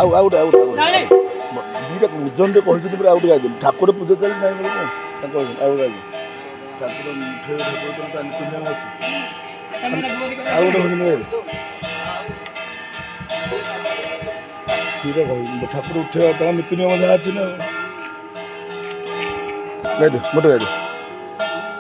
ଆଉ ଗୋଟେ ଦୁଇଟା ଉଜନରେ କହିଛନ୍ତି ପୁରା ଆଉ ଗୋଟେ ଗାଇଦେଲି ଠାକୁର ପୂଜା ଚାଲି ନାହିଁ ବୋଲି ତାଙ୍କ ଆଉ ଗାଇଦେଲି ଠାକୁର ଠାକୁର ଅଛି ଆଉ ଗୋଟେ ଭଜନ ଗାଇଲେ ଦୁଇଟା କହିବି ଠାକୁର ଉଠେଇବା ତାଙ୍କ ନୀତି ନିୟମ ଯାହା ଅଛି ନା ଗାଇଦେ ଗୋଟେ ଗାଇଦେ